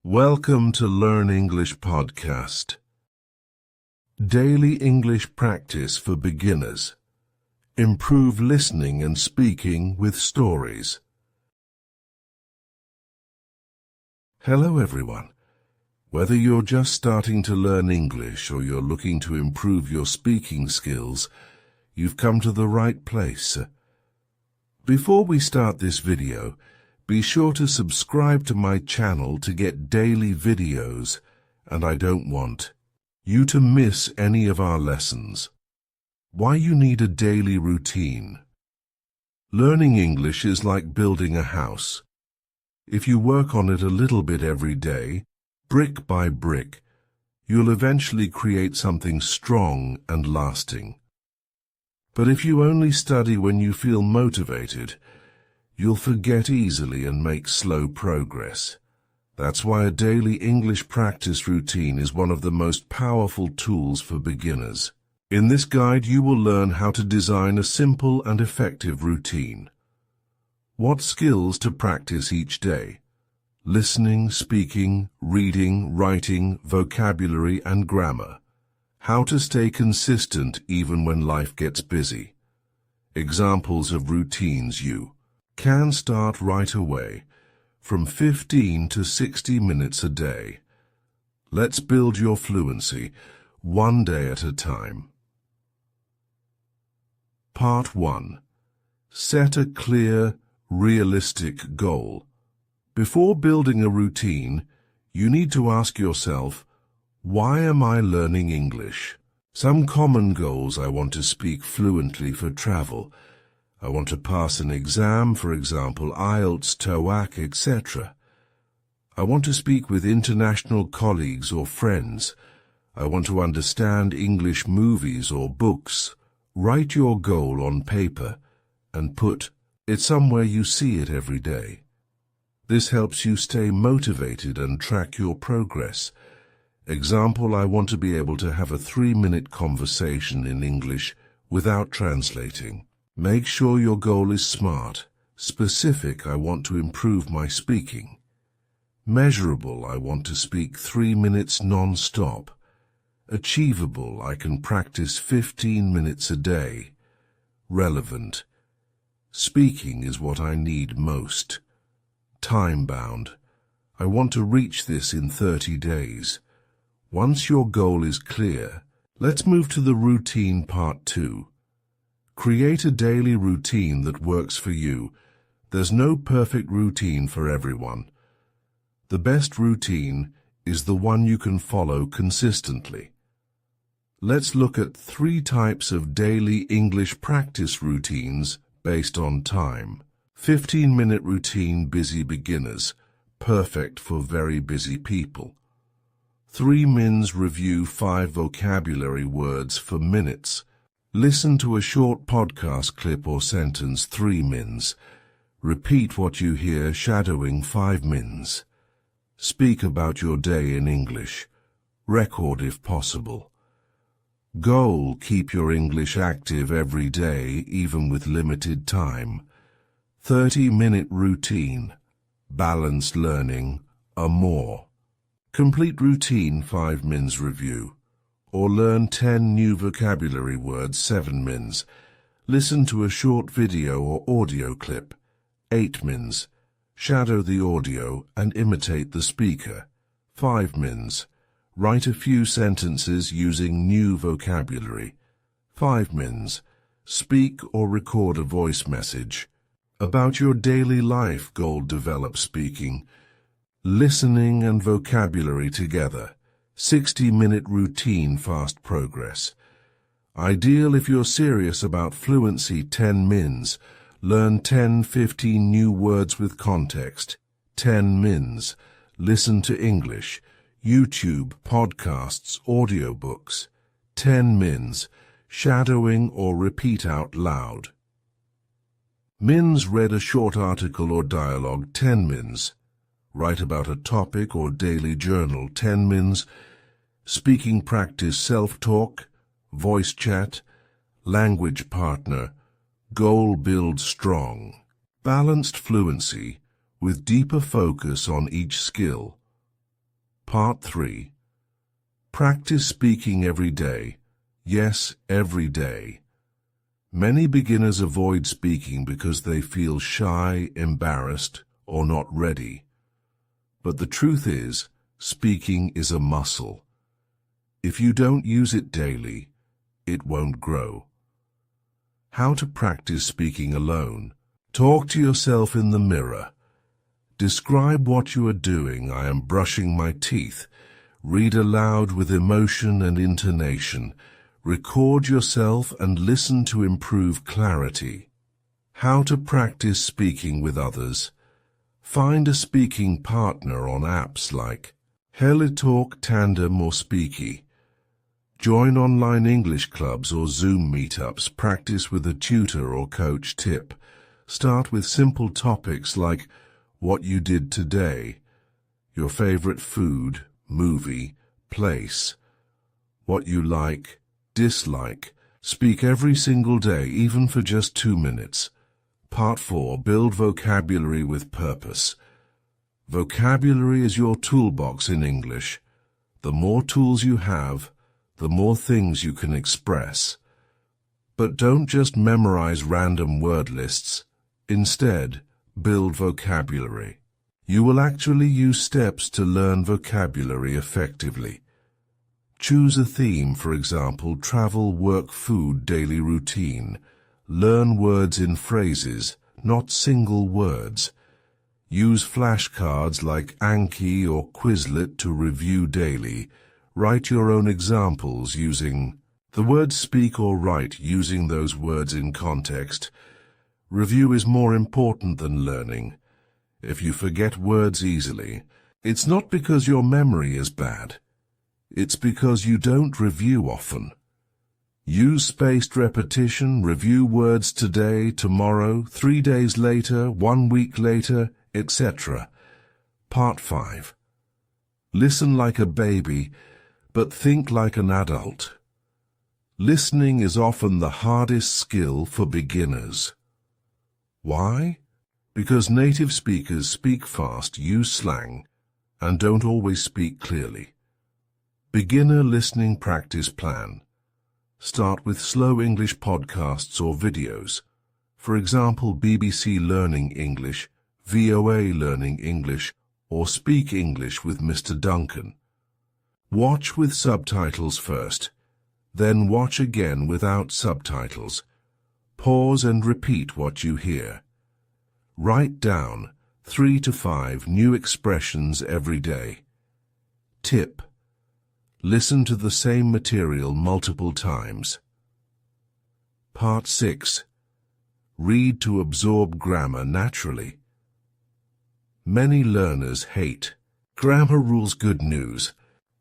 Welcome to Learn English Podcast. Daily English practice for beginners. Improve listening and speaking with stories. Hello everyone. Whether you're just starting to learn English or you're looking to improve your speaking skills, you've come to the right place. Before we start this video, be sure to subscribe to my channel to get daily videos, and I don't want you to miss any of our lessons. Why you need a daily routine. Learning English is like building a house. If you work on it a little bit every day, brick by brick, you'll eventually create something strong and lasting. But if you only study when you feel motivated, you'll forget easily and make slow progress. That's why a daily English practice routine is one of the most powerful tools for beginners. In this guide, you will learn how to design a simple and effective routine. What skills to practice each day. Listening, speaking, reading, writing, vocabulary, and grammar. How to stay consistent even when life gets busy. Examples of routines you can start right away, from 15 to 60 minutes a day. Let's build your fluency, one day at a time. Part 1. Set a clear, realistic goal. Before building a routine, you need to ask yourself, why am I learning English? Some common goals: I want to speak fluently for travel. I want to pass an exam, for example, IELTS, TOEIC, etc. I want to speak with international colleagues or friends. I want to understand English movies or books. Write your goal on paper and put it somewhere you see it every day. This helps you stay motivated and track your progress. Example: I want to be able to have a 3-minute conversation in English without translating. Make sure your goal is smart. Specific: I want to improve my speaking. Measurable: I want to speak 3 minutes non-stop. Achievable: I can practice 15 minutes a day. Relevant: speaking is what I need most. Time-bound: I want to reach this in 30 days. Once your goal is clear, let's move to the routine part 2. Create a daily routine that works for you. There's no perfect routine for everyone. The best routine is the one you can follow consistently. Let's look at 3 types of daily English practice routines based on time. 15-minute routine: busy beginners, perfect for very busy people. 3 mins review 5 vocabulary words for minutes. Listen to a short podcast clip or sentence, 3 mins. Repeat what you hear, shadowing, 5 mins. Speak about your day in English. Record if possible. Goal: keep your English active every day, even with limited time. 30-minute routine. Balanced learning, a more. Complete routine: 5 mins review. Or learn 10 new vocabulary words, 7 mins. Listen to a short video or audio clip, 8 mins. Shadow the audio and imitate the speaker, 5 mins. Write a few sentences using new vocabulary, 5 mins. Speak or record a voice message about your daily life. Goal: develop speaking, listening and vocabulary together. 60-minute routine: fast progress. Ideal if you're serious about fluency: 10 mins. Learn 10-15 new words with context. 10 mins. Listen to English, YouTube, podcasts, audiobooks. 10 mins. Shadowing or repeat out loud. Mins: read a short article or dialogue, 10 mins. Write about a topic or daily journal, 10 mins. Speaking practice: self-talk, voice chat, language partner. Goal: build strong, balanced fluency with deeper focus on each skill. Part 3. Practice speaking every day. Yes, every day. Many beginners avoid speaking because they feel shy, embarrassed, or not ready. But the truth is, speaking is a muscle. If you don't use it daily, it won't grow. How to practice speaking alone. Talk to yourself in the mirror. Describe what you are doing. I am brushing my teeth. Read aloud with emotion and intonation. Record yourself and listen to improve clarity. How to practice speaking with others. Find a speaking partner on apps like HelloTalk, Tandem, or Speaky. Join online English clubs or Zoom meetups. Practice with a tutor or coach. Tip. Start with simple topics like what you did today, your favorite food, movie, place, what you like, dislike. Speak every single day, even for just 2 minutes. Part 4. Build vocabulary with purpose. Vocabulary is your toolbox in English. The more tools you have, the more things you can express. But don't just memorize random word lists. Instead, build vocabulary. You will actually use steps to learn vocabulary effectively. Choose a theme, for example, travel, work, food, daily routine. Learn words in phrases, not single words. Use flashcards like Anki or Quizlet to review daily. Write your own examples using the words speak or write using those words in context. Review is more important than learning. If you forget words easily, it's not because your memory is bad. It's because you don't review often. Use spaced repetition. Review words today, tomorrow, 3 days later, 1 week later, etc. Part 5. Listen like a baby, but think like an adult. Listening is often the hardest skill for beginners. Why? Because native speakers speak fast, use slang, and don't always speak clearly. Beginner listening practice plan. Start with slow English podcasts or videos. For example, BBC Learning English, VOA Learning English, or Speak English with Mr. Duncan. Watch with subtitles first, then watch again without subtitles. Pause and repeat what you hear. Write down 3 to 5 new expressions every day. Tip. Listen to the same material multiple times. Part 6. Read to absorb grammar naturally. Many learners hate grammar rules. Good news.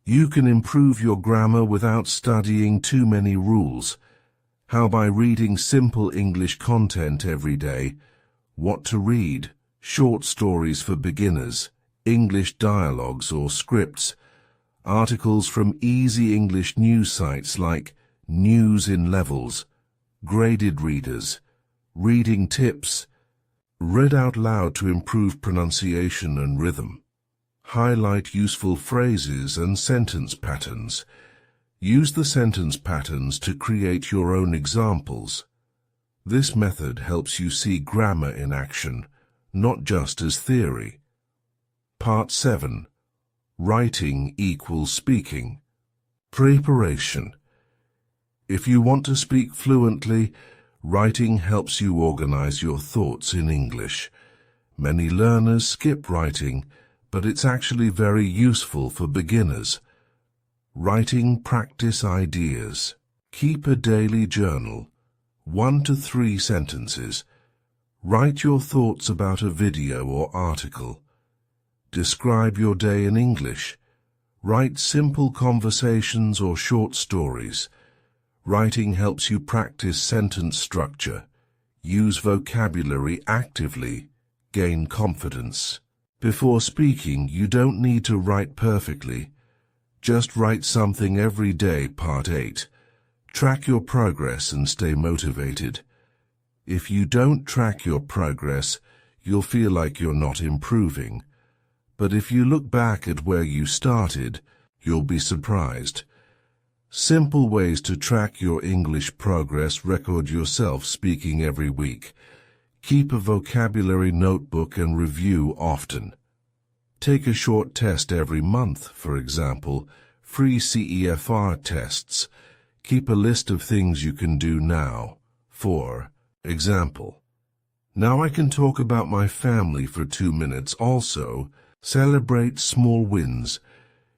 You can improve your grammar without studying too many rules. How by reading simple English content every day. What to read, short stories for beginners, English dialogues or scripts, articles from easy English news sites like News in Levels, graded readers, reading tips, read out loud to improve pronunciation and rhythm. Highlight useful phrases and sentence patterns. Use the sentence patterns to create your own examples. This method helps you see grammar in action, not just as theory. Part 7. Writing equals speaking. Preparation. If you want to speak fluently, writing helps you organize your thoughts in English. Many learners skip writing, but it's actually very useful for beginners. Writing practice ideas. Keep a daily journal. 1 to 3 sentences. Write your thoughts about a video or article. Describe your day in English. Write simple conversations or short stories. Writing helps you practice sentence structure. Use vocabulary actively. Gain confidence. Before speaking, you don't need to write perfectly. Just write something every day. Part 8. Track your progress and stay motivated. If you don't track your progress, you'll feel like you're not improving. But if you look back at where you started, you'll be surprised. Simple ways to track your English progress: record yourself speaking every week. Keep a vocabulary notebook and review often. Take a short test every month, for example, free CEFR tests. Keep a list of things you can do now. For example, now I can talk about my family for 2 minutes. Also, celebrate small wins.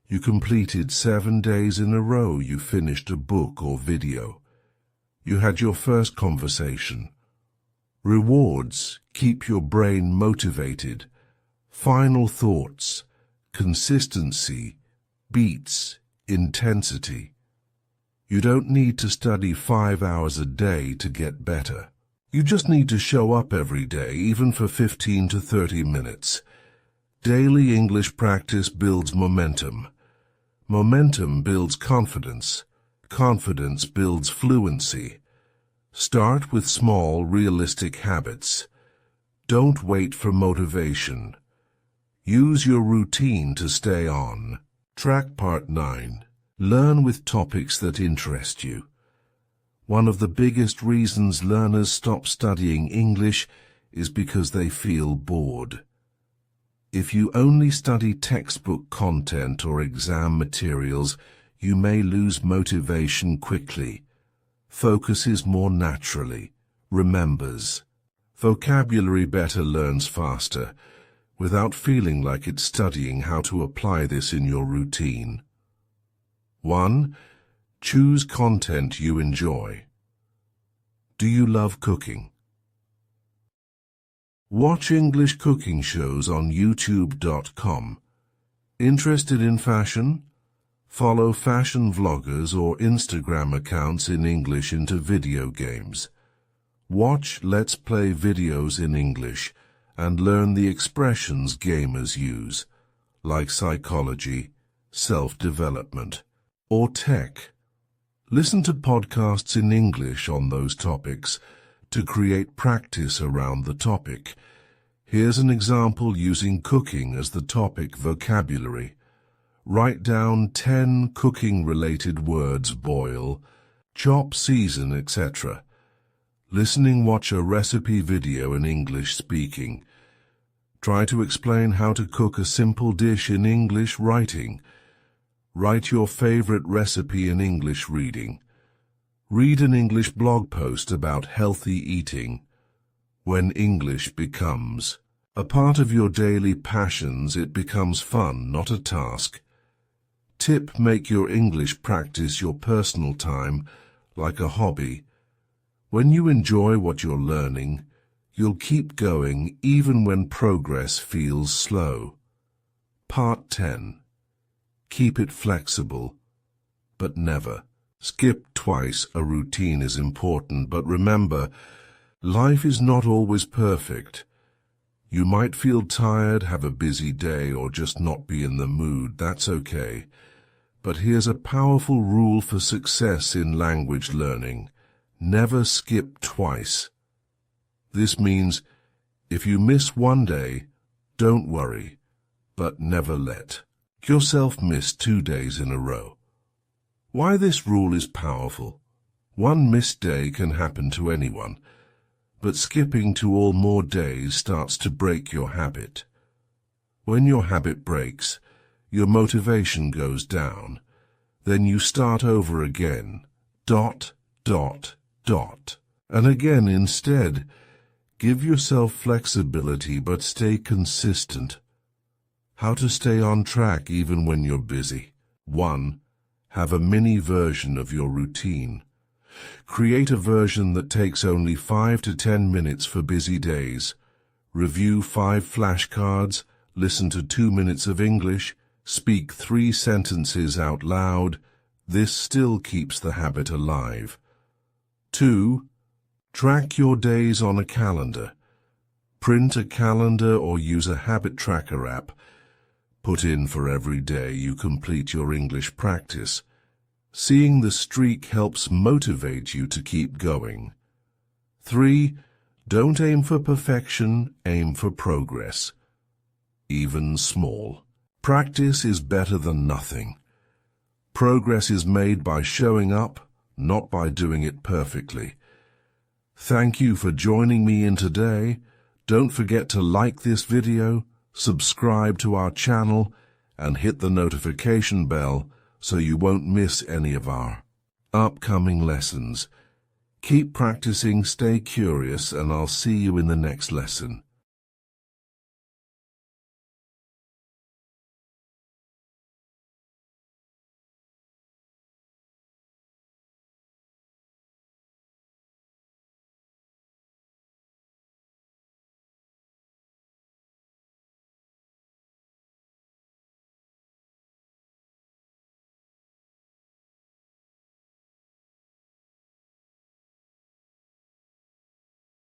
You completed 7 days in a row. You finished a book or video. You had your first conversation. Rewards keep your brain motivated. Final thoughts: consistency beats intensity. You don't need to study 5 hours a day to get better. You just need to show up every day, even for 15 to 30 minutes. Daily English practice builds momentum. Momentum builds confidence. Confidence builds fluency. Start with small, realistic habits. Don't wait for motivation. Use your routine to stay on. Track Part 9. Learn with topics that interest you. One of the biggest reasons learners stop studying English is because they feel bored. If you only study textbook content or exam materials, you may lose motivation quickly. Focuses more naturally, remembers. Vocabulary better, learns faster, without feeling like it's studying. How to apply this in your routine. 1. Choose content you enjoy. Do you love cooking? Watch English cooking shows on YouTube.com. Interested in fashion? Follow fashion vloggers or Instagram accounts in English into video games. Watch Let's Play videos in English and learn the expressions gamers use, like psychology, self-development, or tech. Listen to podcasts in English on those topics to create practice around the topic. Here's an example using cooking as the topic vocabulary. Write down 10 cooking-related words: boil, chop, season, etc. Listening, watch a recipe video in English speaking. Try to explain how to cook a simple dish in English writing. Write your favorite recipe in English reading. Read an English blog post about healthy eating. When English becomes a part of your daily passions, it becomes fun, not a task. Tip: make your English practice your personal time, like a hobby. When you enjoy what you're learning, you'll keep going even when progress feels slow. Part 10. Keep it flexible, but never skip twice. A routine is important, but remember, life is not always perfect. You might feel tired, have a busy day, or just not be in the mood. That's okay. But here's a powerful rule for success in language learning: never skip twice. This means if you miss one day, don't worry, but never let yourself miss 2 days in a row. Why this rule is powerful: one missed day can happen to anyone, but skipping 2 or more days starts to break your habit. When your habit breaks, your motivation goes down. Then you start over again, ... and again instead. Give yourself flexibility, but stay consistent. How to stay on track even when you're busy. 1. Have a mini version of your routine. Create a version that takes only 5 to 10 minutes for busy days. Review 5 flashcards, listen to 2 minutes of English, speak 3 sentences out loud. This still keeps the habit alive. 2. Track your days on a calendar. Print a calendar or use a habit tracker app. Put in for every day you complete your English practice. Seeing the streak helps motivate you to keep going. 3. Don't aim for perfection, aim for progress. even small. Practice is better than nothing. Progress is made by showing up, not by doing it perfectly. Thank you for joining me in today. Don't forget to like this video, subscribe to our channel, and hit the notification bell so you won't miss any of our upcoming lessons. Keep practicing, stay curious, and I'll see you in the next lesson.